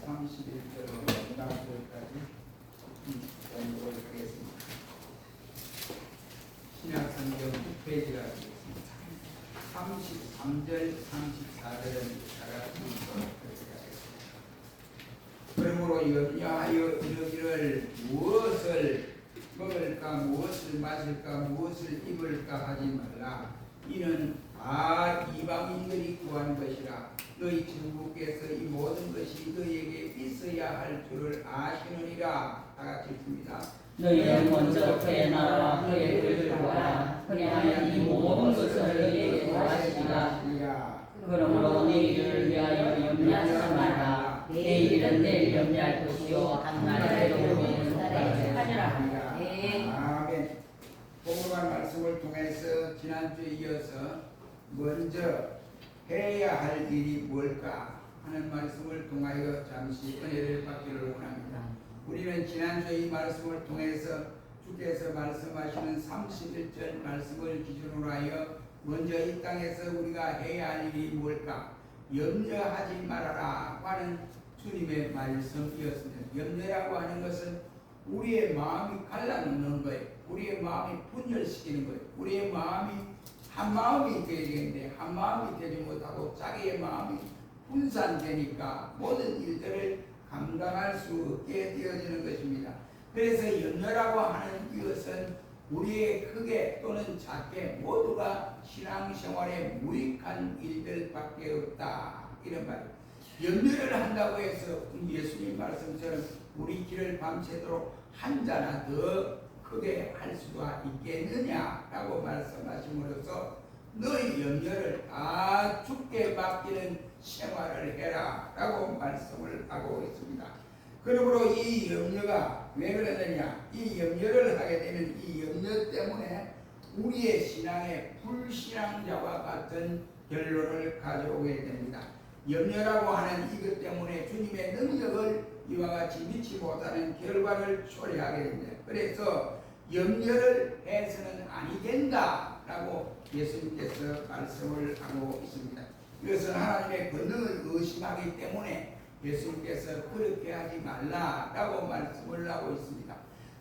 31절로 마지막 절까지 공부를 하겠습니다. 신약성경 6페이지가 되겠습니다. 33절, 34절은 다같이 그렇게 하겠습니다. 그러므로 염려하여 이르기를 무엇을 먹을까, 무엇을 마실까, 무엇을 입을까 하지 말라. 이는 다 이방인들이 구한 것이라. 너희 주께서 이 모든 것이 너희에게 있어야 할 줄을 아시느니라. 다같이 읽습니다. 너희는 먼저 그의 나라와 그의 의를 구하라. 그리하면 이 모든 것을 너희에게 더하시리라. 그러므로 내일을 위하여 염려하지 말라. 내일은 내일 염려할 것이요 한날의 괴로움은 한날에 하리라. 아멘. 복음의 말씀을 통해서 지난주에 이어서 먼저 해야 할 일이 뭘까 하는 말씀을 통하여 잠시 은혜를 받기를 원합니다. 우리는 지난주에 이 말씀을 통해서 주께서 말씀하시는 31절 말씀을 기준으로 하여 먼저 이 땅에서 우리가 해야 할 일이 뭘까? 염려하지 말아라 하는 주님의 말씀이었습니다. 염려라고 하는 것은 우리의 마음이 갈라놓는 거예요. 우리의 마음이 분열시키는 거예요. 우리의 마음이 한 마음이 되어야 되는데 한 마음이 되지 못하고 자기의 마음이 분산되니까 모든 일들을 감당할 수 없게 되어지는 것입니다. 그래서 염려라고 하는 이것은 우리의 크게 또는 작게 모두가 신앙생활에 무익한 일들밖에 없다, 이런 말이에요. 염려를 한다고 해서 예수님 말씀처럼 우리 길을 밤새도록 한 자나 더 크게 할 수가 있겠느냐라고 말씀하심으로써 너희 염려를 다 주께 맡기는 생활을 해라 라고 말씀을 하고 있습니다. 그러므로 이 염려가 왜 그러느냐, 이 염려를 하게 되면 이 염려 때문에 우리의 신앙의 불신앙자와 같은 결론을 가져오게 됩니다. 염려라고 하는 이것 때문에 주님의 능력을 이와 같이 믿지 못하는 결과를 초래하게 됩니다. 그래서 염려를 해서는 아니 된다라고 예수님께서 말씀을 하고 있습니다. 이것은 하나님의 권능을 의심하기 때문에 예수님께서 그렇게 하지 말라라고 말씀을 하고 있습니다.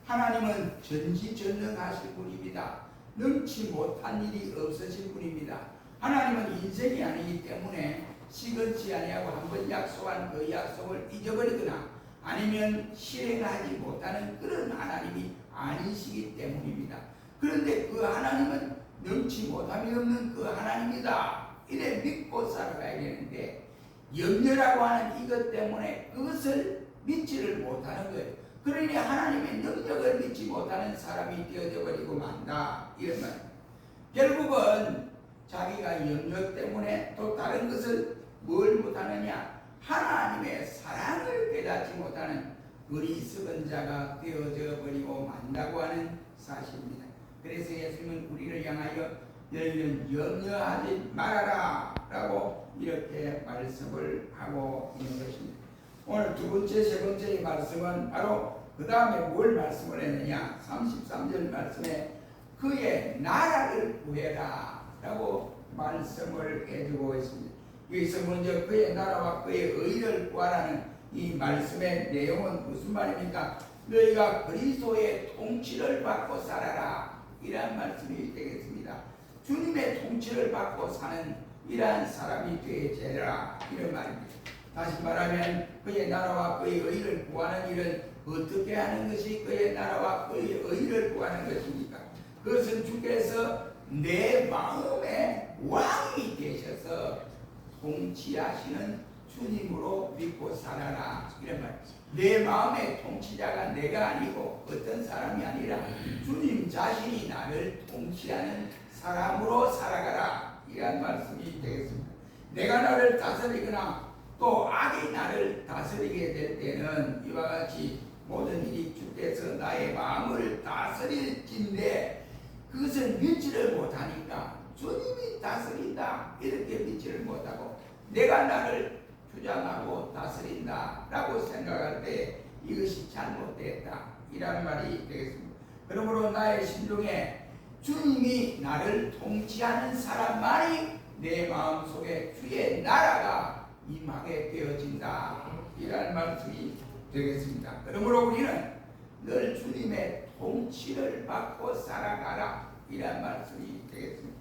하나님은 전지전능하신 분입니다. 능치 못한 일이 없으신 분입니다. 하나님은 인생이 아니기 때문에 시건치 아니하고 한번 약속한 그 약속을 잊어버리거나 아니면 실행하지 못하는 그런 하나님이 아니시기 때문입니다. 그런데 그 하나님은 능치 못함이 없는 그 하나님이다, 이래 믿고 살아가야 되는데 염려라고 하는 이것 때문에 그것을 믿지를 못하는 거예요. 그러니 하나님의 능력을 믿지 못하는 사람이 되어져 버리고 만다, 이런 말입니다. 결국은 자기가 염려 때문에 또 다른 것을 뭘 못하느냐, 하나님의 사랑을 깨닫지 못하는 어리석은 자가 되어져 버리고 만다고 하는 사실입니다. 그래서 예수님은 우리를 향하여 너희는 염려하지 말아라 라고 이렇게 말씀을 하고 있는 것입니다. 오늘 두 번째, 세 번째 말씀은 바로 그 다음에 뭘 말씀을 했느냐, 33절 말씀에 그의 나라를 구해라 라고 말씀을 해주고 있습니다. 여기서 먼저 그의 나라와 그의 의를 구하라는 이 말씀의 내용은 무슨 말입니까? 너희가 그리스도의 통치를 받고 살아라, 이러한 말씀이 되겠습니다. 주님의 통치를 받고 사는 이러한 사람이 되어라, 이런 말입니다. 다시 말하면 그의 나라와 그의 의를 구하는 일은 어떻게 하는 것이 그의 나라와 그의 의를 구하는 것입니까? 그것은 주께서 내 마음의 왕이 되셔서 통치하시는 주님으로 믿고 살아라, 이런 말입니다. 내 마음의 통치자가 내가 아니고 어떤 사람이 아니라 주님 자신이 나를 통치하는 사람으로 살아가라, 이런 말씀이 되겠습니다. 내가 나를 다스리거나 또 악이 나를 다스리게 될 때는 이와 같이 모든 일이 주께서 나의 마음을 다스릴진데 그것을 믿지를 못하니까 주님이 다스린다 이렇게 믿지를 못하고 내가 나를 주장하고 다스린다 라고 생각할 때 이것이 잘못됐다, 이란 말이 되겠습니다. 그러므로 나의 심중에 주님이 나를 통치하는 사람만이 내 마음속에 주의 나라가 임하게 되어진다, 이라는 말씀이 되겠습니다. 그러므로 우리는 늘 주님의 통치를 받고 살아가라 이란 말씀이 되겠습니다.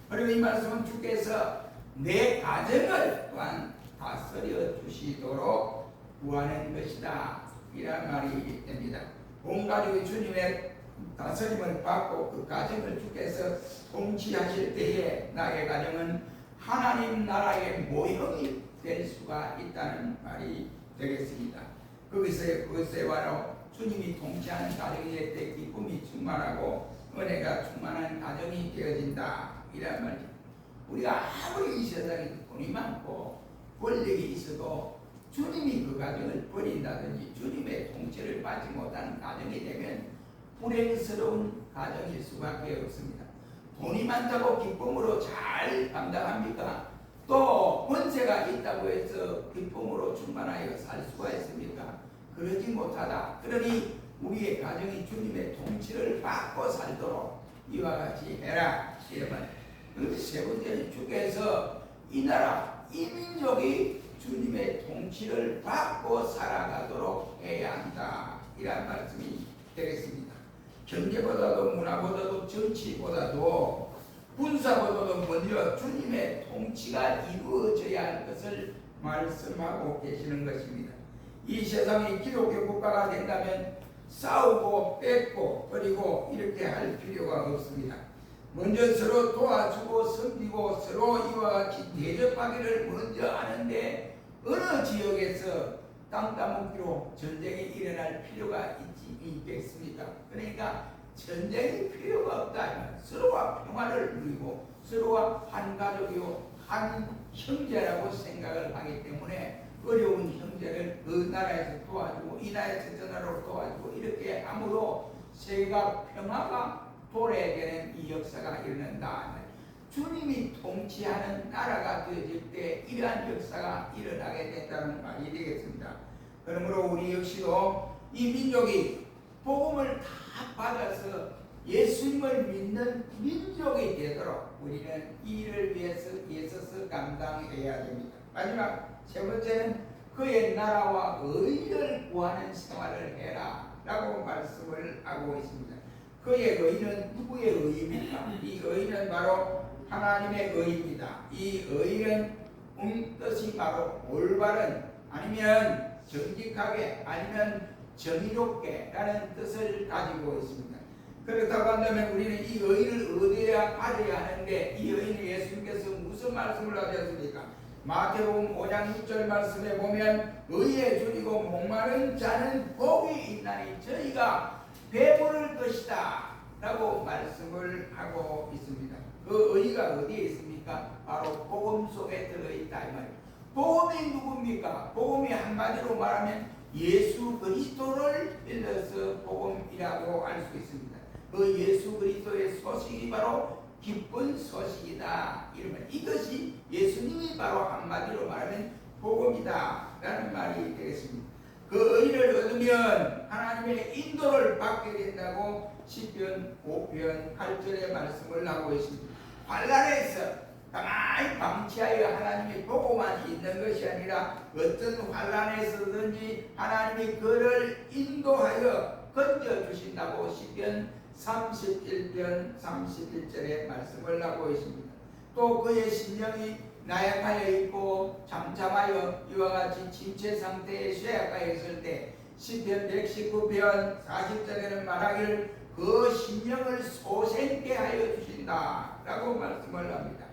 그리고 이 말씀은 주께서 내 가정을 또한 다스려 주시도록 구하는 것이다 이란 말이 됩니다. 온 가족이 주님의 다스림을 받고 그 가정을 주께서 통치하실 때에 나의 가정은 하나님 나라의 모형이 될 수가 있다는 말이 되겠습니다. 거기서 그것에 바로 주님이 통치하는 가정이 될 때 기쁨이 충만하고 은혜가 충만한 가정이 되어진다 이란 말이죠. 우리가 아무리 이 세상에 돈이 많고 권력이 있어도 주님이 그 가정을 버린다든지 주님의 통치를 받지 못하는 가정이 되면 불행스러운 가정일 수밖에 없습니다. 돈이 많다고 기쁨으로 잘 감당합니까? 또 권세가 있다고 해서 기쁨으로 충만하여 살 수가 있습니까? 그러지 못하다. 그러니 우리의 가정이 주님의 통치를 받고 살도록 이와 같이 해라. 이러면 세 번째는 주께서 이 나라, 이 민족이 주님의 통치를 받고 살아가도록 해야 한다. 이란 말씀이 되겠습니다. 경제보다도 문화보다도 정치보다도 군사보다도 먼저 주님의 통치가 이루어져야 할 것을 말씀하고 계시는 것입니다. 이 세상이 기독교 국가가 된다면 싸우고 뺏고 그리고 이렇게 할 필요가 없습니다. 먼저 서로 도와주고 섬기고 서로 이와 같이 대접하기를 먼저 하는데 어느 지역에서 땅 따먹기로 전쟁이 일어날 필요가 있겠습니까? 그러니까 전쟁이 필요가 없다. 서로와 평화를 누리고 서로와 한 가족이요 한 형제라고 생각을 하기 때문에 어려운 형제를 그 나라에서 도와주고 이 나라에서 저 나라로 도와주고 이렇게 함으로 세계가 평화가 도래되는 이 역사가 일어난다. 주님이 통치하는 나라가 되어질 때 이러한 역사가 일어나게 된다는 말이 되겠습니다. 그러므로 우리 역시도 이 민족이 복음을 다 받아서 예수님을 믿는 민족이 되도록 우리는 이 일을 위해서 애써서 감당해야 됩니다. 마지막 세 번째는 그의 나라와 의를 구하는 생활을 해라 라고 말씀을 하고 있습니다. 그의 의는 누구의 의입니까? 이 의는 바로 하나님의 의입니다. 이 의는 뜻이 바로 올바른 아니면 정직하게 아니면 정의롭게 라는 뜻을 가지고 있습니다. 그렇다고 한다면 우리는 이 의를 얻어야 가져야 하는데 이 의는 예수님께서 무슨 말씀을 하셨습니까? 마태복음 5장 6절 말씀에 보면 의에 줄이고 목마른 자는 복이 있나니 저희가 배부를 것이다 라고 말씀을 하고 있습니다. 그 의가 어디에 있습니까? 바로 복음 속에 들어있다 이 말이에요. 복음이 누굽니까? 복음이 한마디로 말하면 예수 그리스도를 빌려서 복음이라고 알 수 있습니다. 그 예수 그리스도의 소식이 바로 기쁜 소식이다. 이러면 이것이 예수님이 바로 한마디로 말하면 복음이다 라는 말이 되겠습니다. 그 의를 얻으면 하나님의 인도를 받게 된다고 시편 5편 8절의 말씀을 하고 있습니다. 환난에서 가만히 방치하여 하나님이 보고만 있는 것이 아니라 어떤 환난에서든지 하나님이 그를 인도하여 건져주신다고 시편 31편 31절의 말씀을 하고 있습니다. 또 그의 심령이 나약하여 있고 잠잠하여 이와 같이 침체 상태에 쇠약하여 있을 때 시편 119편 40절에는 말하기를 그 심령을 소생케 하여 주신다 라고 말씀을 합니다.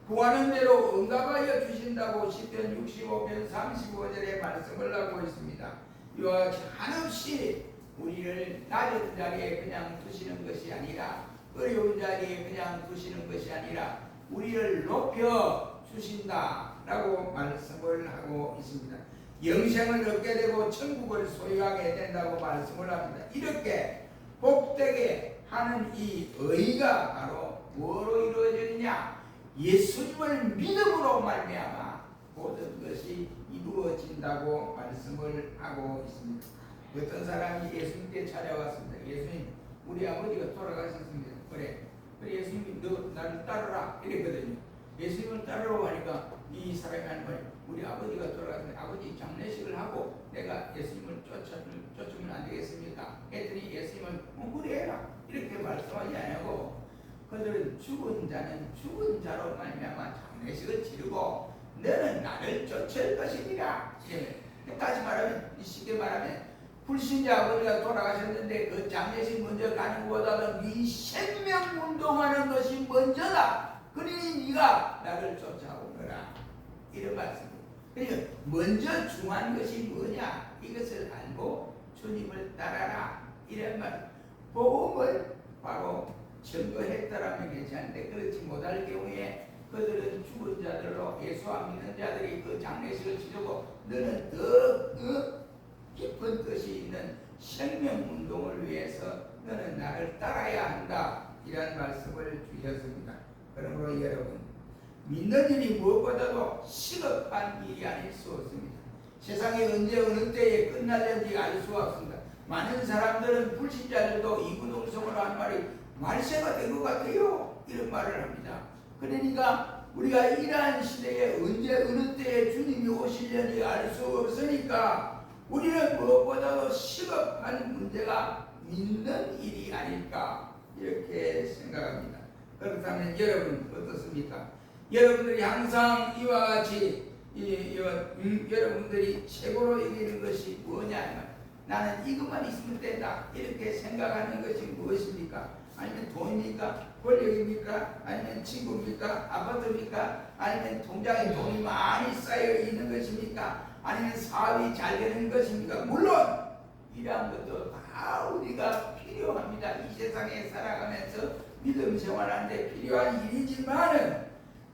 구하는 대로 응답하여 주신다고 시편 65편 35절에 말씀을 하고 있습니다. 이와 같이 한없이 우리를 낮은 자리에 그냥 두시는 것이 아니라 어려운 자리에 그냥 두시는 것이 아니라 우리를 높여 주신다 라고 말씀을 하고 있습니다. 영생을 얻게 되고 천국을 소유하게 된다고 말씀을 합니다. 이렇게 복되게 하는 이 의가 바로 뭐로 이루어지느냐? 예수님을 믿음으로 말미암아 모든 것이 이루어진다고 말씀을 하고 있습니다. 어떤 사람이 예수님께 찾아왔습니다. 예수님, 우리 아버지가 돌아가셨습니다. 그래 예수님이 너 나를 따르라 이랬거든요. 예수님을 따르라고 하니까 이 사람이 하는 말이 우리 아버지가 돌아가서 아버지 장례식을 하고 내가 예수님을 쫓으면 안 되겠습니까? 했더니 예수님은 그래 해라 이렇게 말씀하지 않고 그들은 죽은 자는 죽은 자로 말미암아 장례식을 치르고 너는 나를 쫓을 것이니라. 다시 말하면 쉽게 말하면 불신자 아버지가 돌아가셨는데 그 장례식 먼저 가는 것보다는 네 생명 운동하는 것이 먼저다. 그러니 네가 나를 쫓아오너라. 이런 말씀입니다. 그러니까 먼저 중요한 것이 뭐냐 이것을 알고 주님을 따라라 이런 말. 복음을 바로 증거했더라면 괜찮은데 그렇지 못할 경우에 그들은 죽은 자들로 예수와 믿는 자들이 그 장례식을 치르고 너는 더 깊은 뜻이 있는 생명운동을 위해서 너는 나를 따라야 한다 이런 말씀을 주셨습니다. 그러므로 여러분 믿는 일이 무엇보다도 시급한 일이 아닐 수 없습니다. 세상에 언제 어느 때에 끝날는지 알 수가 없습니다. 많은 사람들은 불신자들도 이구동성으로 한 말이 말세가 된 것 같아요 이런 말을 합니다. 그러니까 우리가 이러한 시대에 언제 어느 때에 주님이 오시려니 알 수 없으니까 우리는 무엇보다도 시급한 문제가 믿는 일이 아닐까 이렇게 생각합니다. 그렇다면 여러분 어떻습니까? 여러분들이 항상 이와 같이 여러분들이 최고로 이기는 것이 뭐냐? 나는 이것만 있으면 된다 이렇게 생각하는 것이 무엇입니까? 아니면 돈입니까? 권력입니까? 아니면 친구입니까? 아파트입니까? 아니면 통장에 돈이 많이 쌓여 있는 것입니까? 아니면 사업이 잘 되는 것입니까? 물론 이러한 것도 다 우리가 필요합니다. 이 세상에 살아가면서 믿음 생활하는데 필요한 일이지만은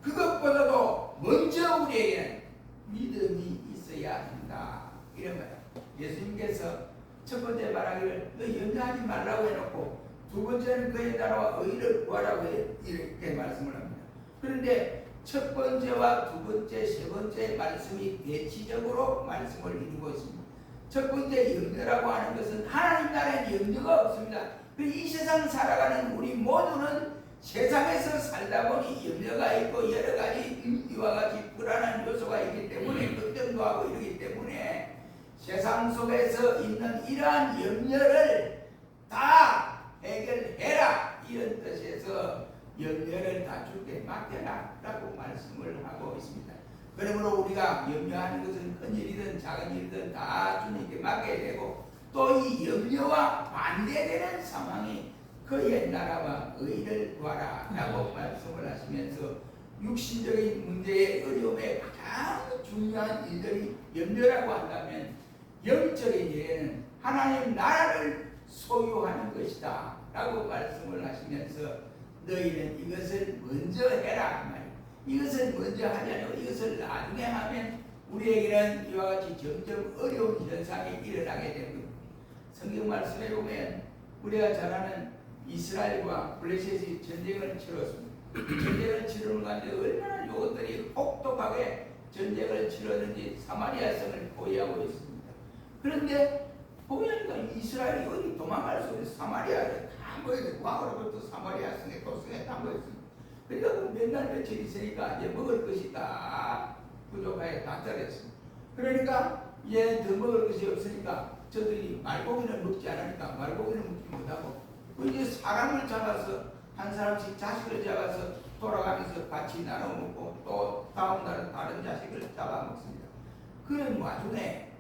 그것보다도 먼저 우리에게는 믿음이 있어야 한다 이런 거예요. 예수님께서 첫 번째 말하기를 너 염려하지 말라고 해놓고 두 번째는 그의 나라와 의를 구하라고 이렇게 말씀을 합니다. 그런데 첫 번째와 두 번째, 세 번째 말씀이 대치적으로 말씀을 이루고 있습니다. 첫 번째 염려라고 하는 것은 하나님 나라에 염려가 없습니다. 이 세상 살아가는 우리 모두는 세상에서 살다 보니 염려가 있고 여러 가지 이와 같이 불안한 요소가 있기 때문에 걱정도 하고 이러기 때문에 세상 속에서 있는 이러한 염려를 다 해결해라 이런 뜻에서 염려를 다 주께 맡겨라 라고 말씀을 하고 있습니다. 그러므로 우리가 염려하는 것은 큰 일이든 작은 일이든 다 주님께 맡겨야 되고 또 이 염려와 반대되는 상황이 그의 나라와 의를 구하라 라고 말씀을 하시면서 육신적인 문제의 어려움에 가장 중요한 일들이 염려라고 한다면 영적인 일에는 하나님 나라를 소유하는 것이다 라고 말씀을 하시면서 너희는 이것을 먼저 해라 말이에요. 이것을 먼저 하지 않고 이것을 나중에 하면 우리에게는 이와 같이 점점 어려운 현상이 일어나게 됩니다. 성경 말씀에 보면 우리가 잘 아는 이스라엘과 블레셋이 전쟁을 치렀습니다. 전쟁을 치르는 가운데 얼마나 요것들이 혹독하게 전쟁을 치렀는지 사마리아 성을 보유하고 있습니다. 그런데 보니까 이스라엘이 어디 도망갈 수 없어요. 사마리아를 다 모여서 과거로부터 사마리아 성에 도성에 다 모였습니다. 그러니까 몇 날 며칠 있으니까 이제 먹을 것이 다 부족하게 다 떨어졌습니다. 그러니까 이제 더 먹을 것이 없으니까 저들이 말고기를 먹지 않으니까 말고기를 먹지 못하고 이제 사람을 잡아서 한 사람씩 자식을 잡아서 돌아가면서 같이 나눠 먹고 또 다음 날은 다른 자식을 잡아 먹습니다. 그런 와중에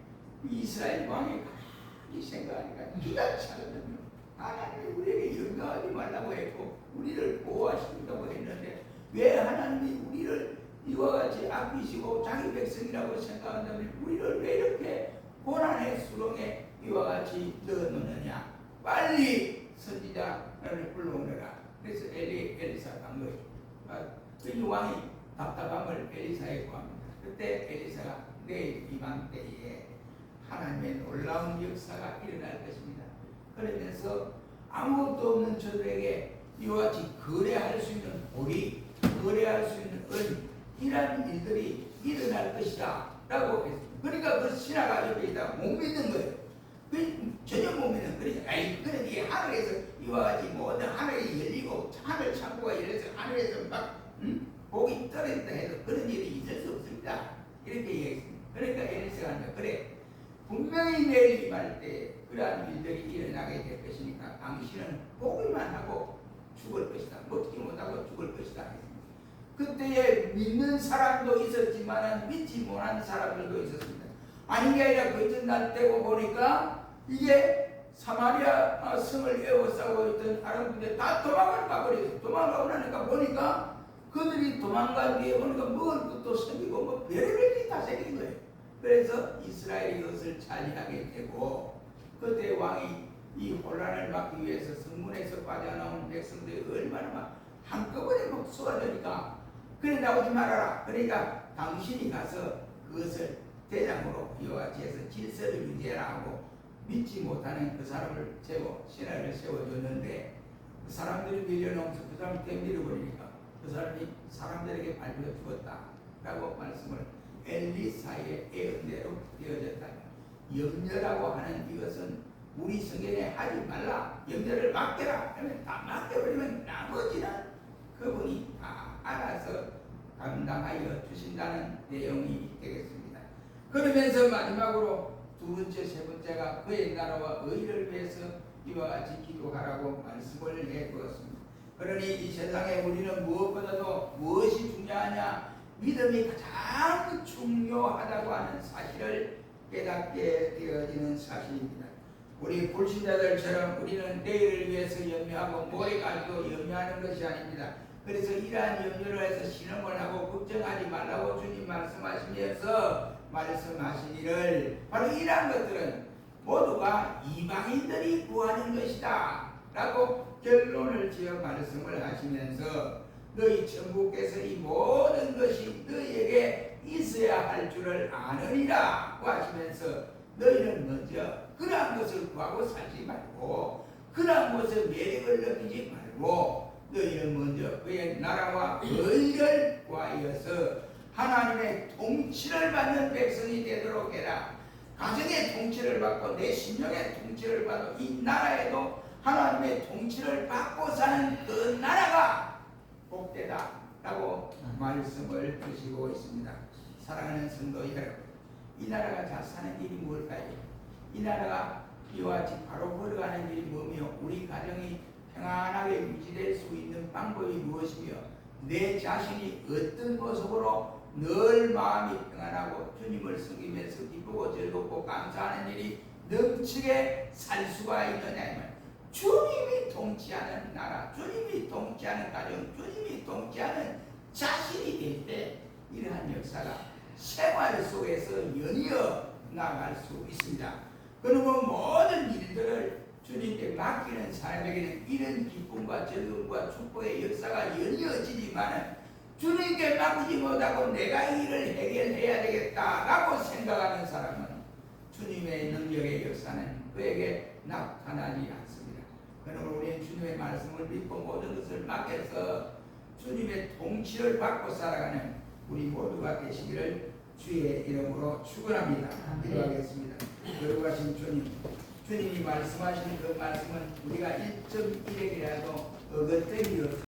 이스라엘 왕이 가만히 생각하니까 기가 차거든요. 하나님이 우리에게 염려하지 말라고 했고 우리를 보호하신다고 했는데 왜 하나님이 우리를 이와 같이 아끼시고 자기 백성이라고 생각한다면 우리를 왜 이렇게 고난의 수렁에 이와 같이 넣어놓느냐. 빨리 선지자를 불러오너라. 그래서 엘리사 간 거예요. 이 왕이 답답함을 엘리사에 구합니다. 그때 엘리사가 내일 이맘때에 하나님의 놀라운 역사가 일어날 것입니다. 그러면서 아무것도 없는 저들에게 이와 같이 거래할 수 있는 보리, 거래할 수 있는 은 이런 일들이 일어날 것이다 라고 했습니다. 그러니까 그 신화가족에 있다가 못 믿는 거예요. 전혀 못 믿는 거예요. 아이 그런데 하늘에서 이와 같이 모든 하늘이 열리고 하늘 창고가 열려서 하늘에서 막 복이 떨어진다 해서 그런 일이 있을 수 없습니다. 이렇게 얘기했습니다. 그러니까 에리스가 한다. 그래 분명히 내일 임할 때 그러한 일들이 일어나게 될 것이니까 당신은 보기만 하고 죽을 것이다. 먹지 못하고 죽을 것이다. 그때에 믿는 사람도 있었지만 믿지 못하는 사람들도 있었습니다. 아닌 게 아니라 그 이튿날 때고 보니까 이게 사마리아 성을 에워싸고 있던 아람들이 다 도망을 가버렸어요. 도망가고 나니까 보니까 그들이 도망간 뒤에 보니까 먹을 것도 생기고 뭐 별의별이 다 생긴 거예요. 그래서 이스라엘이 그것을 차지하게 되고 그때 왕이 이 혼란을 막기 위해서 성문에서 빠져나온 백성들이 얼마나 막 한꺼번에 막 쏟아지니까 그래 나오지 말아라. 그러니까 당신이 가서 그것을 대장으로 여호와께서 질서를 유지해라 하고 믿지 못하는 그 사람을 세워 신하를 세워줬는데 그 사람들이 밀려나오면서 그 사람을 때밀어버리니까 그 사람이 사람들에게 밟혀 죽었다라고 말씀을 엘리사의 예언대로 되어졌다. 염려라고 하는 이것은 우리 성경에 하지 말라. 염려를 맡겨라 하면 다 맡겨버리면 나머지는 그분이 다 알아서 감당하여 주신다는 내용이 되겠습니다. 그러면서 마지막으로 두 번째, 세 번째가 그의 나라와 의를 위해서 이와 같이 기도하라고 말씀을 해두었습니다. 그러니 이 세상에 우리는 무엇보다도 무엇이 중요하냐? 믿음이 가장 중요하다고 하는 사실을 깨닫게 되어지는 사실입니다. 우리 불신자들처럼 우리는 내일을 위해서 염려하고 뭐에 가지고 염려하는 것이 아닙니다. 그래서 이러한 염려를 해서 신음을 하고 걱정하지 말라고 주님 말씀하시면서 말씀하시기를 바로 이러한 것들은 모두가 이방인들이 구하는 것이다 라고 결론을 지어 말씀을 하시면서 너희 천부께서 이 모든 것이 너희에게 있어야 할 줄을 아느니라 고 하시면서 너희는 먼저 그러한 것을 구하고 살지 말고 그러한 것에 매력을 느끼지 말고 너희는 먼저 그의 나라와 의를 구하여서 하나님의 통치를 받는 백성이 되도록 해라. 가정의 통치를 받고 내 심령의 통치를 받고 이 나라에도 하나님의 통치를 받고 사는 그 나라가 복되다 라고 말씀을 주시고 있습니다. 사랑하는 성도 여러분, 이 나라가 잘 사는 길이 뭘까요? 이 나라가 이와 같이 바로 걸어가는 길이 뭐며 우리 가정이 평안하게 유지될 수 있는 방법이 무엇이며 내 자신이 어떤 모습으로 늘 마음이 평안하고 주님을 섬기면서 기쁘고 즐겁고 감사하는 일이 넘치게 살 수가 있느냐. 주님이 통치하는 나라, 주님이 통치하는 가정, 주님이 통치하는 자신이 될 때 이러한 역사가 생활 속에서 연이어 나아갈 수 있습니다. 그러면 모든 일들을 주님께 맡기는 사람에게는 이런 기쁨과 즐거움과 축복의 역사가 연이어지지만 주님께 맡기지 못하고 내가 이 일을 해결해야 되겠다라고 생각하는 사람은 주님의 능력의 역사는 그에게 나타나지 않습니다. 그러므로 우리는 주님의 말씀을 믿고 모든 것을 맡겨서 주님의 통치를 받고 살아가는 우리 모두가 되시기를 주의 이름으로 축원합니다. 기도하겠습니다. 거룩하신 주님, 주님이 말씀하신 그 말씀은 우리가 1.1액이라도 어긋됨이 없이